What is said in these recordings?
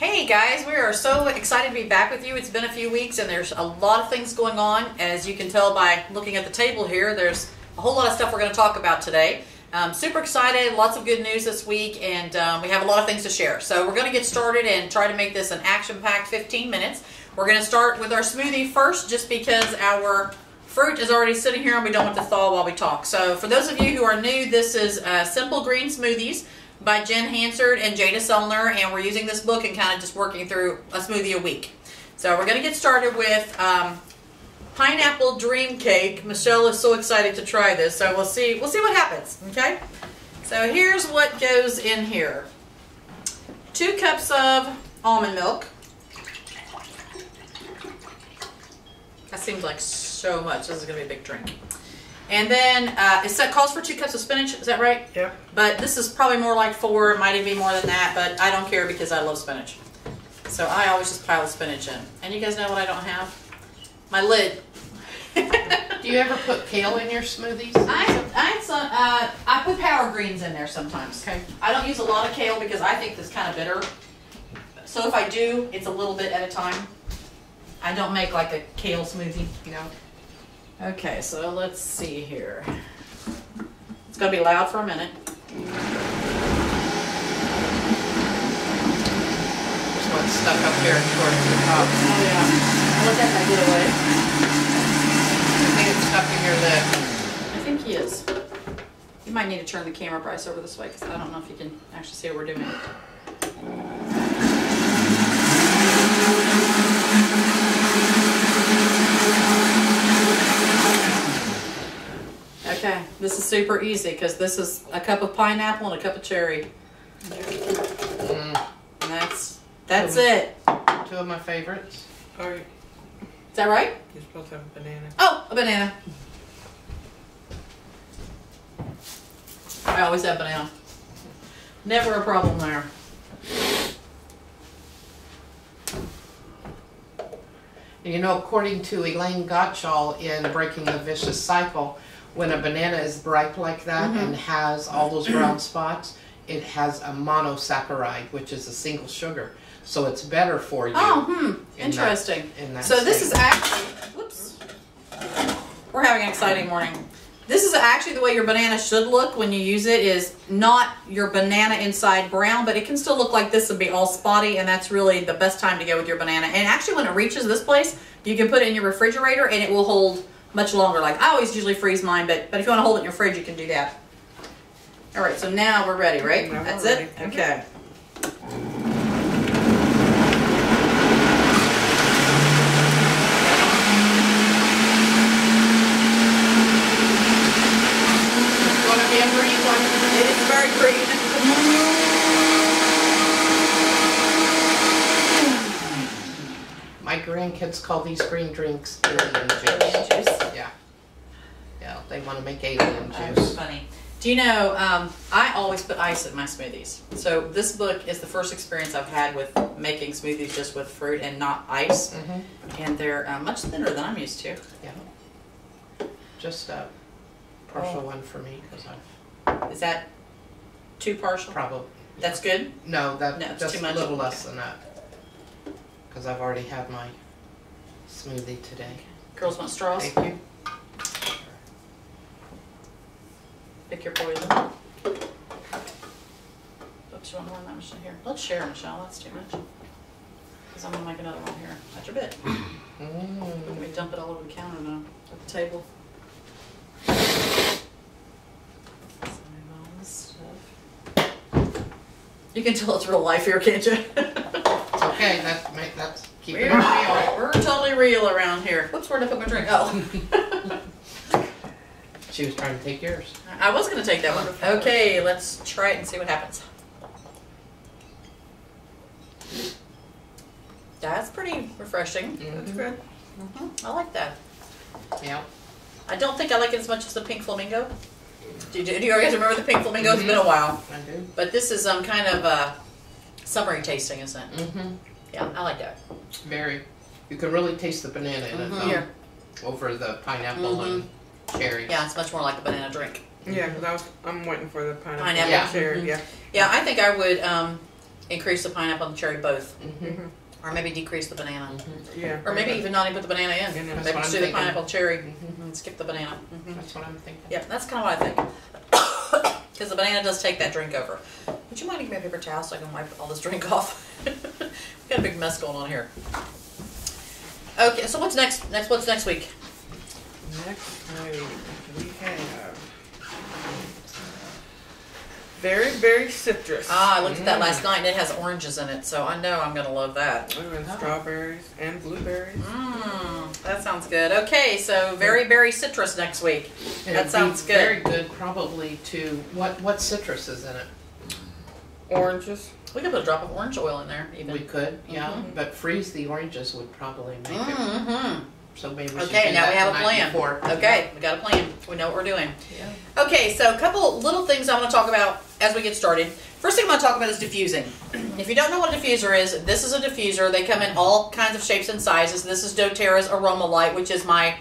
Hey guys, we are so excited to be back with you. It's been a few weeks and there's a lot of things going on. As you can tell by looking at the table here, there's a whole lot of stuff we're going to talk about today. Super excited, lots of good news this week, and we have a lot of things to share. So we're going to get started and try to make this an action-packed 15 minutes. We're going to start with our smoothie first just because our fruit is already sitting here and we don't want to thaw while we talk. So for those of you who are new, this is Simple Green Smoothies by Jen Hansard and Jada Selner, and we're using this book and kind of just working through a smoothie a week. So we're going to get started with pineapple dream cake. Michelle is so excited to try this, so we'll see what happens. Okay, so here's what goes in here: 2 cups of almond milk. That seems like so much. This is going to be a big drink. And then it calls for 2 cups of spinach. Is that right? Yeah. But this is probably more like 4. It might even be more than that, but I don't care because I love spinach. So I always just pile the spinach in. And you guys know what I don't have? My lid. Do you ever put kale in your smoothies? I put power greens in there sometimes. Okay. I don't use a lot of kale because I think it's kind of bitter. So if I do, it's a little bit at a time. I don't make like a kale smoothie. No. Okay, so let's see here. It's going to be loud for a minute. There's one stuck up here towards the top. Oh yeah. I'll let that get away. I think it's stuck in your lid. I think he is. You might need to turn the camera, Bryce, over this way because I don't know if you can actually see what we're doing. Okay, this is super easy because this is a cup of pineapple and a cup of cherry. And that's it. 2 of my favorites. Is that right? You're supposed to have a banana. Oh, a banana. I always have banana. Never a problem there. You know, according to Elaine Gottschall in Breaking the Vicious Cycle, when a banana is ripe like that and has all those brown spots, it has a monosaccharide, which is a single sugar. So it's better for you. Oh, interesting. So this is actually, whoops. We're having an exciting morning. This is actually the way your banana should look when you use it, is not your banana inside brown, but it can still look like this and be all spotty, and that's really the best time to go with your banana. And actually when it reaches this place, you can put it in your refrigerator and it will hold much longer. Like I always usually freeze mine, but if you want to hold it in your fridge, you can do that. All right, so now we're ready, right? Now That's we're it? ready. Okay. It is very green. My grandkids call these green drinks alien juice. Alien juice. Yeah. Yeah, they want to make alien That's juice. funny. Do you know, I always put ice in my smoothies. So this book is the first experience I've had with making smoothies just with fruit and not ice. And they're much thinner than I'm used to. Yeah. Just a partial one for me because I've Is that too partial? probably. That's good? No, No, it's just too much. a little less than that. Because I've already had my smoothie today. Girls want straws? Thank you. Pick your poison. Oops, you want more than that much in here? Let's share, Michelle. That's too much. Because I'm going to make another one here. That's your bit. Let me dump it all over the counter now, at the table. You can tell it's real life here, can't you? It's okay. That's keeping it real. We're totally real around here. Whoops, where'd I put my drink? Oh. She was trying to take yours. I was going to take that one. Okay, let's try it and see what happens. That's pretty refreshing. That's good. I like that. Yeah. I don't think I like it as much as the Pink Flamingo. Do you guys remember the Pink Flamingo? It's been a while. I do. But this is kind of summery tasting, isn't it? Yeah, I like that. Very. You can really taste the banana in it Here. over the pineapple and cherry. Yeah, it's much more like a banana drink. Yeah, because I'm waiting for the pineapple Pineapple. Yeah. cherry. Yeah. Yeah, I think I would increase the pineapple and the cherry both. Mm-hmm. Or maybe decrease the banana. Yeah. Or maybe even not even put the banana in. That's Maybe what just I'm do the thinking. pineapple cherry and skip the banana. That's what I'm thinking. Yeah, that's kind of what I think. Because the banana does take that drink over. Would you mind giving me a paper towel so I can wipe all this drink off? We've got a big mess going on here. Okay, so what's next? What's next week? Next week we have Very Berry Citrus. Ah, I looked at that last night and it has oranges in it, so I know I'm going to love that. Ooh, and strawberries and blueberries. That sounds good. Okay, so Very Berry Citrus next week. And That it'd sounds be good. Very good, probably to what citrus is in it? Oranges. We could put a drop of orange oil in there, even. We could, yeah, Mhm. but freeze the oranges would probably make it. Mm-hmm. So maybe we should Okay, do now that we have the a night plan. before. Okay, we got a plan. We know what we're doing. Yeah. Okay, so a couple little things I want to talk about as we get started. First thing I want to talk about is diffusing. If you don't know what a diffuser is, this is a diffuser. They come in all kinds of shapes and sizes. This is doTERRA's Aroma Light, which is my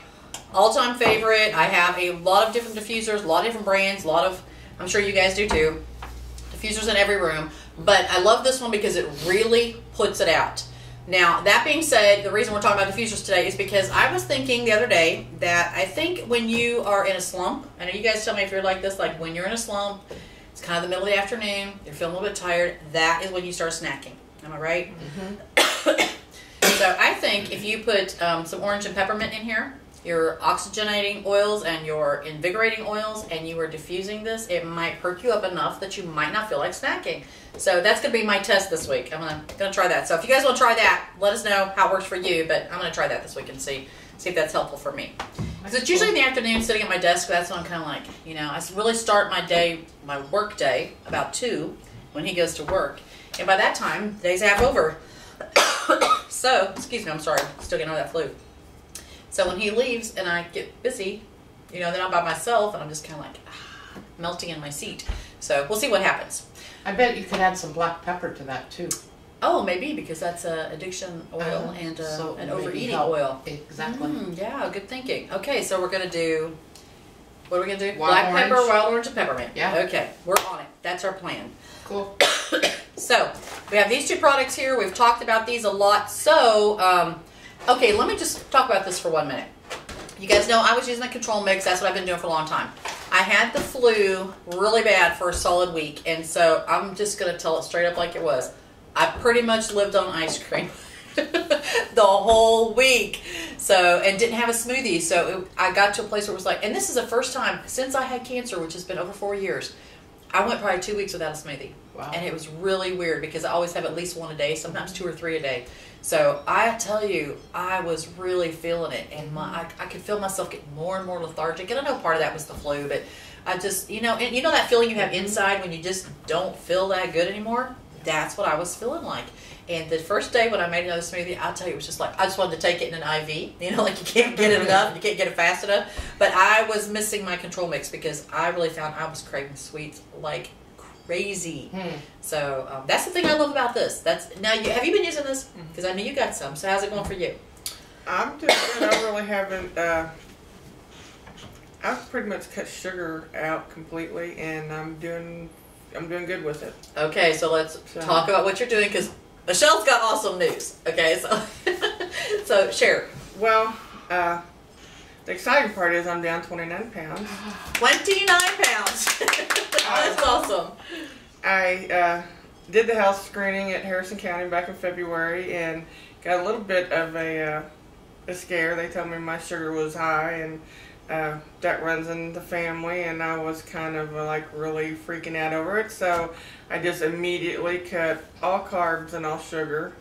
all-time favorite. I have a lot of different diffusers, a lot of different brands, I'm sure you guys do too. Diffusers in every room. But I love this one because it really puts it out. Now, that being said, the reason we're talking about diffusers today is because I was thinking the other day that I think when you are in a slump, I know you guys tell me if you're like this, like when you're in a slump, it's kind of the middle of the afternoon, you're feeling a little bit tired, that is when you start snacking. Am I right? Mm-hmm. So I think if you put some orange and peppermint in here, your oxygenating oils and your invigorating oils, and you are diffusing this, it might perk you up enough that you might not feel like snacking. So that's going to be my test this week. I'm gonna try that. So if you guys want to try that, let us know how it works for you, but I'm going to try that this week and see if that's helpful for me. Because it's usually in the afternoon sitting at my desk, that's when I'm kind of like, I really start my day, my work day, about 2 when he goes to work. And by that time, the day's half over. So, excuse me, I'm sorry, still getting over that flu. So when he leaves and I get busy, then I'm by myself and I'm just kind of like melting in my seat. So we'll see what happens. I bet you could add some black pepper to that too. Oh, maybe because that's addiction oil and so an maybe overeating help. oil. Exactly. Yeah, good thinking. Okay, so we're going to do, what are we going to do? Wild Black orange. pepper, wild orange, and peppermint. Yeah. Okay, we're on it. That's our plan. Cool. So we have these two products here. We've talked about these a lot. So, okay, let me just talk about this for 1 minute. You guys know I was using the Control Mix. That's what I've been doing for a long time. I had the flu really bad for a solid week, and so I'm just going to tell it straight up like it was. I pretty much lived on ice cream the whole week, and didn't have a smoothie. So I got to a place where it was like, and this is the first time since I had cancer, which has been over 4 years, I went probably 2 weeks without a smoothie. Wow. And it was really weird because I always have at least one a day, sometimes 2 or 3 a day. So I tell you, I was really feeling it, and I could feel myself getting more and more lethargic. And I know part of that was the flu, but I just, and that feeling you have inside when you just don't feel that good anymore? That's what I was feeling like. And the first day when I made another smoothie, I'll tell you, it was just like, I just wanted to take it in an IV. Like you can't get it enough, you can't get it fast enough. But I was missing my Control Mix because I really found I was craving sweets like crazy. So that's the thing I love about this. Now, have you been using this? Because I know you got some. So how's it going for you? I'm doing good. I really haven't. I've pretty much cut sugar out completely, and I'm doing good with it. Okay, so let's talk about what you're doing because Michelle's got awesome news. Okay, so so share. Well, the exciting part is I'm down 29 pounds. 29 pounds. That's awesome. I did the health screening at Harrison County back in February and got a little bit of a scare. They told me my sugar was high, and that runs in the family, and I was kind of like really freaking out over it. So I just immediately cut all carbs and all sugar.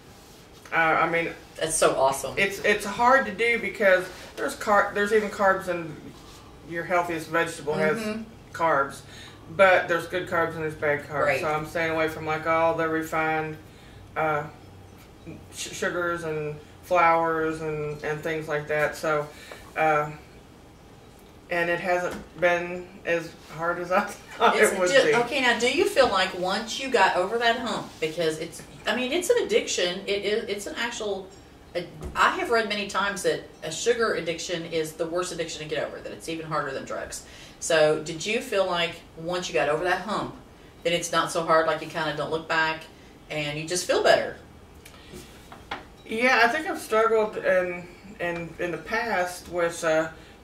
I mean, that's so awesome. It's hard to do because there's even carbs in your healthiest vegetable has carbs, but there's good carbs and there's bad carbs. Right. So I'm staying away from like all the refined sugars and flours and things like that. So and it hasn't been as hard as I thought it would be. Okay, now do you feel like once you got over that hump, because it's an addiction. It's an actual. I have read many times that a sugar addiction is the worst addiction to get over. That it's even harder than drugs. So did you feel like once you got over that hump, that it's not so hard? Like you kind of don't look back and you just feel better. Yeah, I think I've struggled in the past with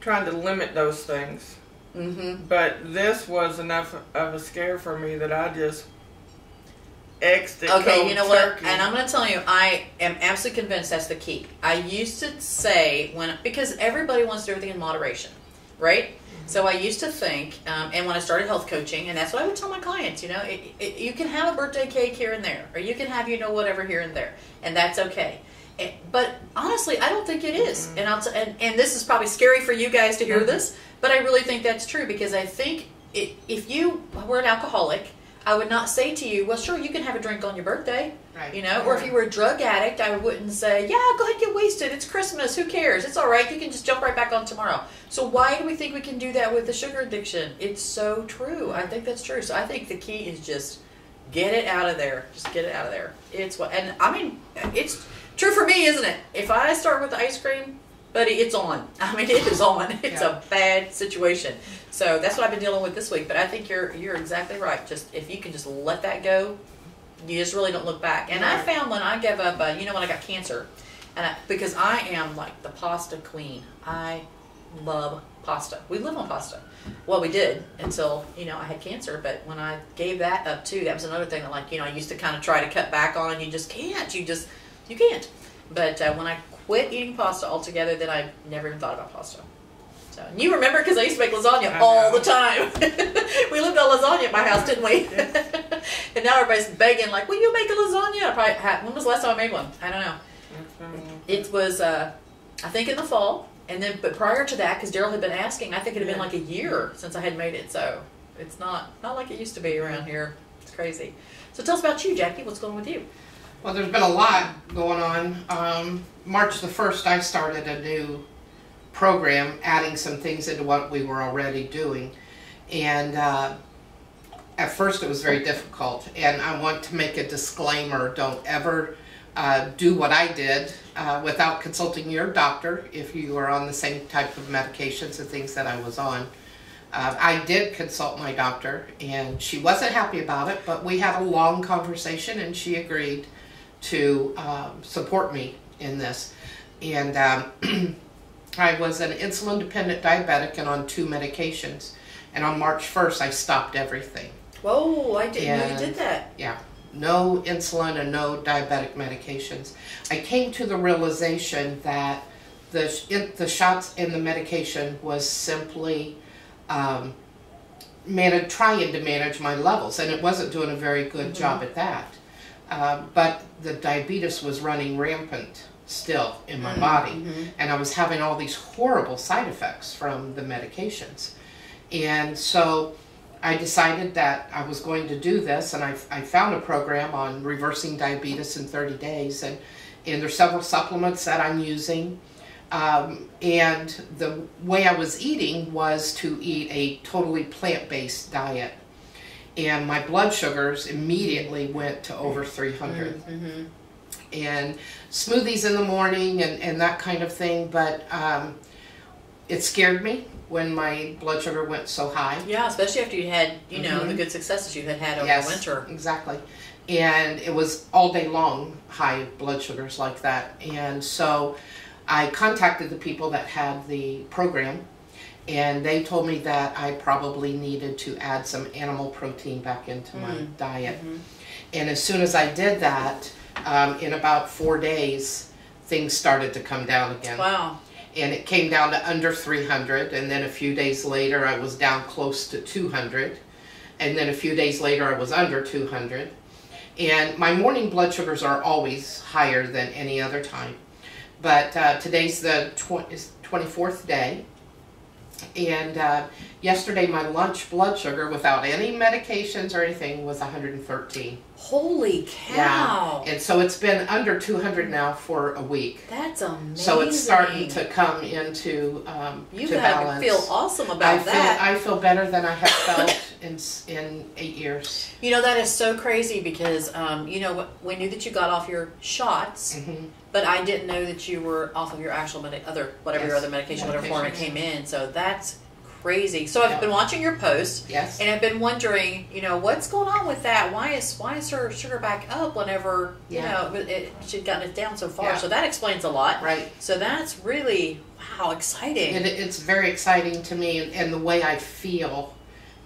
trying to limit those things. Mm-hmm. But this was enough of a scare for me that I just X'd it. Okay, you know turkey. what? And I'm going to tell you, I am absolutely convinced that's the key. I used to say, because everybody wants to do everything in moderation, right? Mm-hmm. So I used to think, and when I started health coaching, and that's what I would tell my clients, you know, you can have a birthday cake here and there, or you can have, whatever here and there, and that's okay. But honestly, I don't think it is. Mm-hmm. And this is probably scary for you guys to hear mm-hmm. this, but I really think that's true, because I think if you were an alcoholic, I would not say to you, well, sure, you can have a drink on your birthday, right. Or if you were a drug addict, I wouldn't say, yeah, go ahead and get wasted. It's Christmas. Who cares? It's all right. You can just jump right back on tomorrow. So why do we think we can do that with the sugar addiction? It's so true. I think that's true. So I think the key is just get it out of there. Just get it out of there. It's true for me, isn't it? If I start with the ice cream, buddy, it's on. It is on. It's a bad situation. So that's what I've been dealing with this week. But I think you're exactly right. Just if you can just let that go, you just really don't look back. And I found when I gave up, when I got cancer, because I am like the pasta queen. I love pasta. We live on pasta. Well, we did until I had cancer. But when I gave that up too, that was another thing that I used to kind of try to cut back on. You just can't. You can't. But when I quit eating pasta altogether, then I never even thought about pasta. So, and you remember, because I used to make lasagna all the time. We lived on lasagna at my house, didn't we? Yes. And now everybody's begging, like, will you make a lasagna? When was the last time I made one? I don't know. It was, I think, in the fall. But prior to that, because Daryl had been asking, I think it had been like a year since I had made it. So it's not like it used to be around here. It's crazy. So tell us about you, Jackie. What's going on with you? Well, there's been a lot going on. March the 1st, I started a new program, adding some things into what we were already doing. And at first it was very difficult. And I want to make a disclaimer, don't ever do what I did without consulting your doctor if you are on the same type of medications and things that I was on. I did consult my doctor, and she wasn't happy about it, but we had a long conversation, and she agreed to support me in this. And I was an insulin-dependent diabetic and on 2 medications. And on March 1st, I stopped everything. Whoa, I didn't know you did that. Yeah, no insulin and no diabetic medications. I came to the realization that the shots in the medication was simply trying to manage my levels, and it wasn't doing a very good job at that. But the diabetes was running rampant still in my body, and I was having all these horrible side effects from the medications. And so I decided that I was going to do this, and I found a program on reversing diabetes in 30 days, and there's several supplements that I'm using. And the way I was eating was to eat a totally plant-based diet. And my blood sugars immediately went to over 300. And smoothies in the morning and that kind of thing, but it scared me when my blood sugar went so high. Yeah, especially after you had, the good successes you had over the winter. Exactly. And it was all day long high blood sugars like that. And so I contacted the people that had the program, and they told me that I probably needed to add some animal protein back into my diet. And as soon as I did that, in about 4 days, things started to come down again. Wow. And it came down to under 300, and then a few days later I was down close to 200, and then a few days later I was under 200. And my morning blood sugars are always higher than any other time. But today's the 24th day, and yesterday my lunch blood sugar without any medications or anything was 113. Holy cow! Yeah. And so it's been under 200 now for a week. That's amazing. So it's starting to come into you to gotta balance. feel awesome about that. I feel better than I have felt in 8 years. That is so crazy because we knew that you got off your shots, but I didn't know that you were off of your actual your other medication, whatever form it came in. So that's crazy. So I've been watching your posts, Yes. and I've been wondering, what's going on with that? Why is her sugar back up whenever she'd gotten it down so far? Yeah. So that explains a lot. Right. So that's really exciting. It's very exciting to me, and the way I feel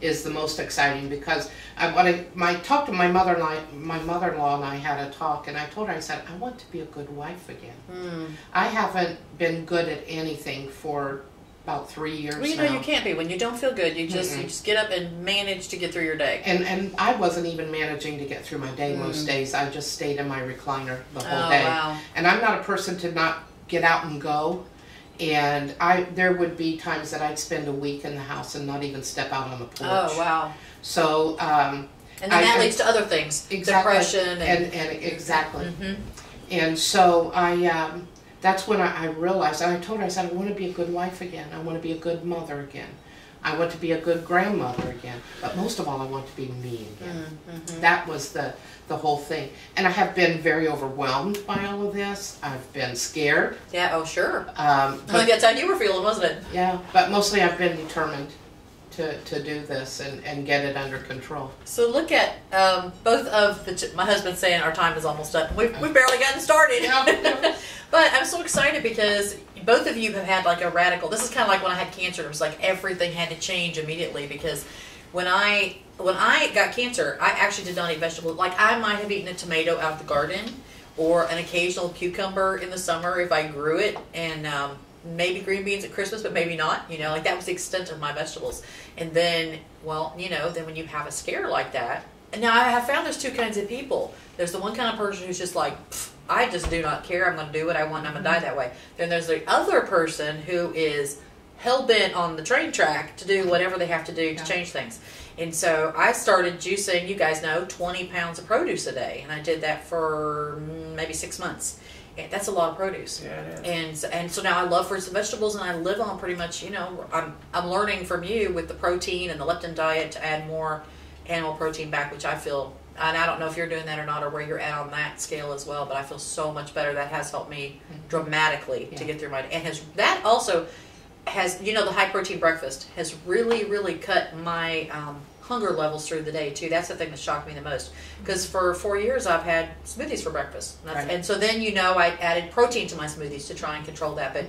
is the most exciting, because I talked to my mother-in-law and I had a talk, and I told her, I said, I want to be a good wife again. I haven't been good at anything for about 3 years now. You can't be. When you don't feel good, you just get up and manage to get through your day. And I wasn't even managing to get through my day most days. I just stayed in my recliner the whole day. Wow. And I'm not a person to not get out and go. And there would be times that I'd spend a week in the house and not even step out on the porch. Oh, wow. So, and then that leads to other things, exactly, depression. And exactly. And so that's when I realized, and I told her, I said, I want to be a good wife again. I want to be a good mother again. I want to be a good grandmother again. But most of all, I want to be me again. That was the whole thing. And I have been very overwhelmed by all of this. I've been scared. Yeah, oh sure. But That's how you were feeling, wasn't it? yeah, but mostly I've been determined to do this and get it under control. So look at both of my husband's saying our time is almost up. We've barely gotten started. Yeah. But I'm so excited because both of you have had like a radical. This is kind of like when I had cancer. It was like everything had to change immediately, because when I got cancer, I actually did not eat vegetables. Like I might have eaten a tomato out of the garden or an occasional cucumber in the summer if I grew it, and maybe green beans at Christmas, but maybe not. Like that was the extent of my vegetables. And then, then when you have a scare like that, and now I have found there's two kinds of people. There's the one kind of person who's just like, I just do not care. I'm going to do what I want. And I'm going to die that way. Then there's the other person who is hell-bent on the train track to do whatever they have to do to change things. And so I started juicing, you guys know, 20 pounds of produce a day. And I did that for maybe 6 months. And that's a lot of produce. Yeah, it is. And so now I love fruits and vegetables, and I live on pretty much, I'm learning from you with the protein and the leptin diet to add more animal protein back, which I feel, and I don't know if you're doing that or not, or where you're at on that scale as well, but I feel so much better. That has helped me dramatically to get through my day. And that also has, the high protein breakfast has really, really cut my hunger levels through the day too. That's the thing that shocked me the most, because for 4 years I've had smoothies for breakfast. And so then, I added protein to my smoothies to try and control that, but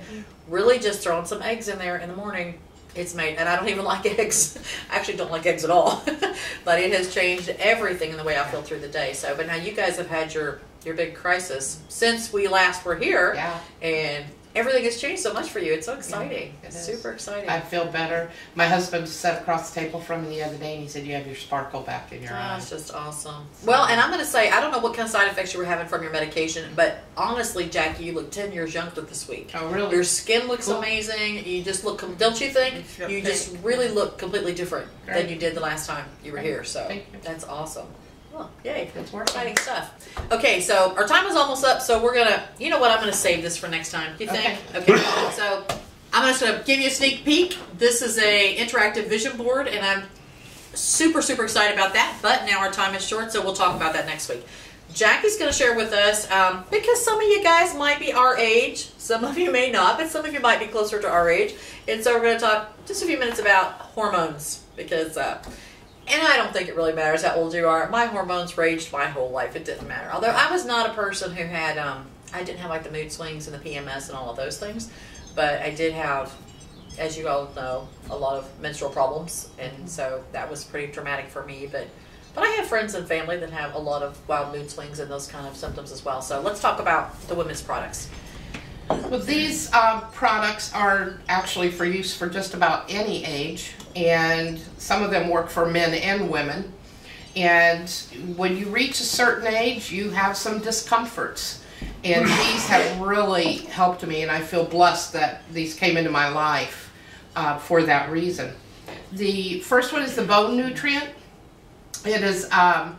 really just throwing some eggs in there in the morning, it's made, and I don't even like eggs. I actually don't like eggs at all, but it has changed everything in the way I feel through the day. So, but now you guys have had your big crisis since we last were here, and everything has changed so much for you. It's so exciting. Yeah, it's super exciting. I feel better. My husband sat across the table from me the other day, and he said, you have your sparkle back in your eyes. It's just awesome. Well, and I'm going to say, I don't know what kind of side effects you were having from your medication, but honestly, Jackie, you look 10 years younger this week. Oh, really? Your skin looks amazing. You just look, don't you think? You just really look completely different than you did the last time you were here. So that's awesome. Oh, yay. It's working. Exciting stuff. Okay, so our time is almost up, so we're going to, you know what, I'm going to save this for next time. Do you think? Okay. So I'm just going to give you a sneak peek. This is a interactive vision board, and I'm super, super excited about that, but now our time is short, so we'll talk about that next week. Jackie's going to share with us, because some of you guys might be our age, some of you may not, but some of you might be closer to our age, and so we're going to talk just a few minutes about hormones, because and I don't think it really matters how old you are. My hormones raged my whole life. It didn't matter. Although I was not a person who had, I didn't have like the mood swings and the PMS and all of those things. But I did have, as you all know, a lot of menstrual problems. And so that was pretty traumatic for me. But I have friends and family that have a lot of wild mood swings and those kind of symptoms as well. So let's talk about the women's products. Well, these products are actually for use for just about any age, and some of them work for men and women. And when you reach a certain age, you have some discomforts. And these have really helped me, and I feel blessed that these came into my life for that reason. The first one is the bone nutrient. It is a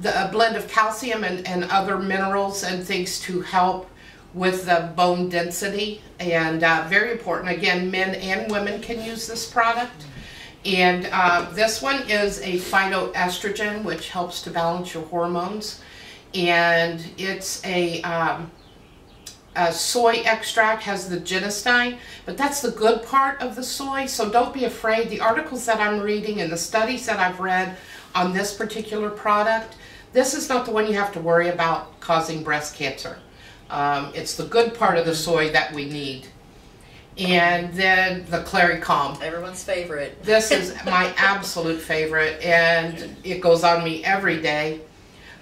blend of calcium and other minerals and things to help with the bone density, and very important. Again, men and women can use this product. And this one is a phytoestrogen, which helps to balance your hormones. And it's a soy extract has the genistein, but that's the good part of the soy, so don't be afraid. The articles that I'm reading and the studies that I've read on this particular product, this is not the one you have to worry about causing breast cancer. It's the good part of the soy that we need. And then the Clary Calm. Everyone's favorite. This is my absolute favorite, and it goes on me every day.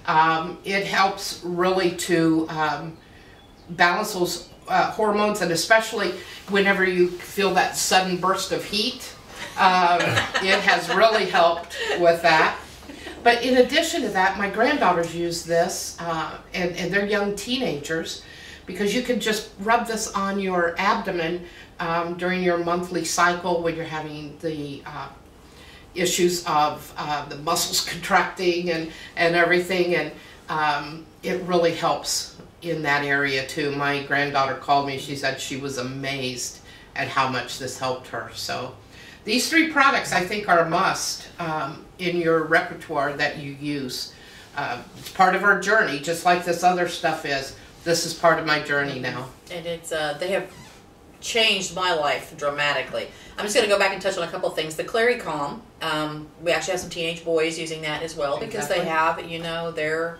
It helps really to balance those hormones, and especially whenever you feel that sudden burst of heat. It has really helped with that. But in addition to that, my granddaughters use this, and they're young teenagers, because you can just rub this on your abdomen during your monthly cycle when you're having the issues of the muscles contracting and everything, and it really helps in that area too. My granddaughter called me, she said she was amazed at how much this helped her. So these 3 products I think are a must in your repertoire that you use. It's part of our journey, just like this other stuff is. This is part of my journey now. And it's they have changed my life dramatically. I'm just going to go back and touch on a couple of things. The Clary Calm, we actually have some teenage boys using that as well, because they have, you know, their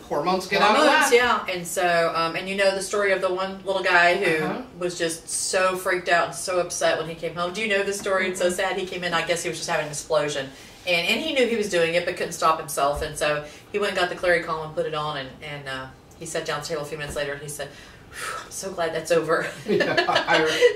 hormones get out of whack. Yeah. And so, and you know the story of the one little guy who was just so freaked out and so upset when he came home. Do you know the story? It's so sad. He came in, I guess he was just having an explosion. And he knew he was doing it, but couldn't stop himself. And so he went and got the Clary Calm and put it on, and he sat down at the table a few minutes later, and he said, I'm so glad that's over. Yeah,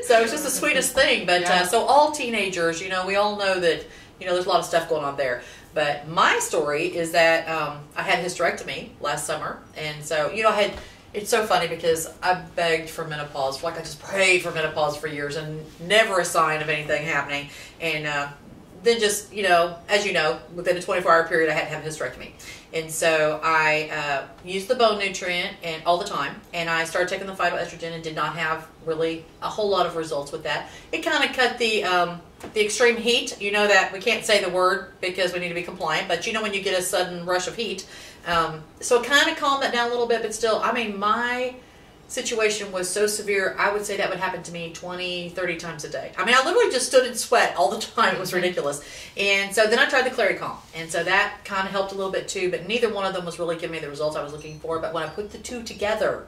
so it's just the sweetest thing. But so all teenagers, you know, we all know that, you know, there's a lot of stuff going on there. But my story is that I had a hysterectomy last summer. And so, you know, it's so funny because I begged for menopause. Like I just prayed for menopause for years and never a sign of anything happening. And then just, you know, as you know, within a 24-hour period, I had to have a hysterectomy. And so I used the bone nutrient and all the time, and I started taking the phytoestrogen and did not have really a whole lot of results with that. It kind of cut the extreme heat. You know that we can't say the word because we need to be compliant, but you know when you get a sudden rush of heat. So it kind of calmed that down a little bit, but still, I mean, my situation was so severe, I would say that would happen to me 20, 30 times a day. I mean, I literally just stood in sweat all the time. It was ridiculous. And so then I tried the Clary Calm, and so that kind of helped a little bit too, but neither one of them was really giving me the results I was looking for. But when I put the 2 together,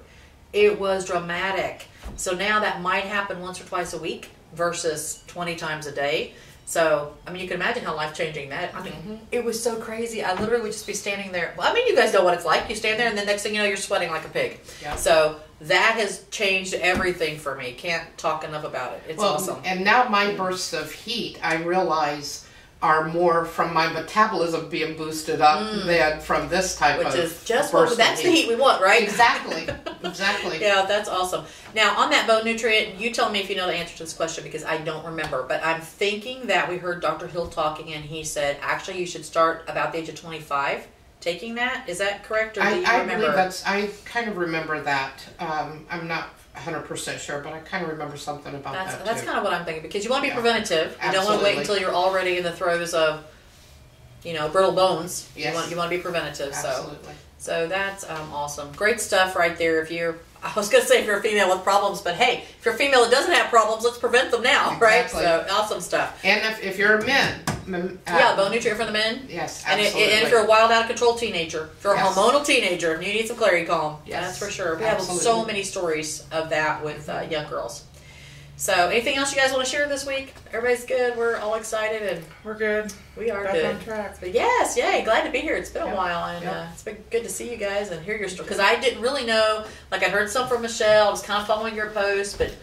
it was dramatic. So now that might happen once or twice a week versus 20 times a day. So, I mean, you can imagine how life-changing that, I mean, it was so crazy. I literally would just be standing there. Well, I mean, you guys know what it's like. You stand there, and the next thing you know, you're sweating like a pig. Yeah. So that has changed everything for me. Can't talk enough about it. It's awesome. And now my bursts of heat, I realize, are more from my metabolism being boosted up than from this type of Which is just what, that's the heat we want, right? Exactly. Exactly. Yeah, that's awesome. Now, on that bone nutrient, you tell me if you know the answer to this question because I don't remember, but I'm thinking that we heard Dr. Hill talking, and he said, actually, you should start about the age of 25 taking that. Is that correct, or do you remember? I believe that's, I kind of remember that. I'm not 100% sure, but I kind of remember something about that too. That's kind of what I'm thinking, because you want to be preventative. You don't want to wait until you're already in the throes of, you know, brittle bones. Yes. You want to be preventative. Absolutely. So that's awesome. Great stuff right there. I was going to say if you're a female with problems, but hey, if you're a female that doesn't have problems, let's prevent them now, exactly. Right? So awesome stuff. And if you're a man. Yeah, bone nutrient for the men. Yes, absolutely. And if you're a wild, out of control teenager, if you're a hormonal teenager, you need some Clary Calm. Yes, that's for sure. We have so many stories of that with young girls. So, anything else you guys want to share this week? Everybody's good. We're all excited, and we're good. We are back good. On track. But yes, yay! Glad to be here. It's been a while, and it's been good to see you guys and hear your story. Because I didn't really know. Like I heard some from Michelle. I was kind of following your post, but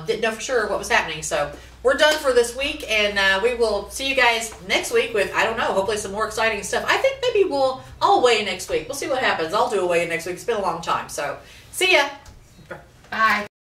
didn't know for sure what was happening. So we're done for this week, and we will see you guys next week with, I don't know, hopefully some more exciting stuff. I think maybe I'll weigh next week. We'll see what happens. I'll do a weigh next week. It's been a long time. So see ya. Bye.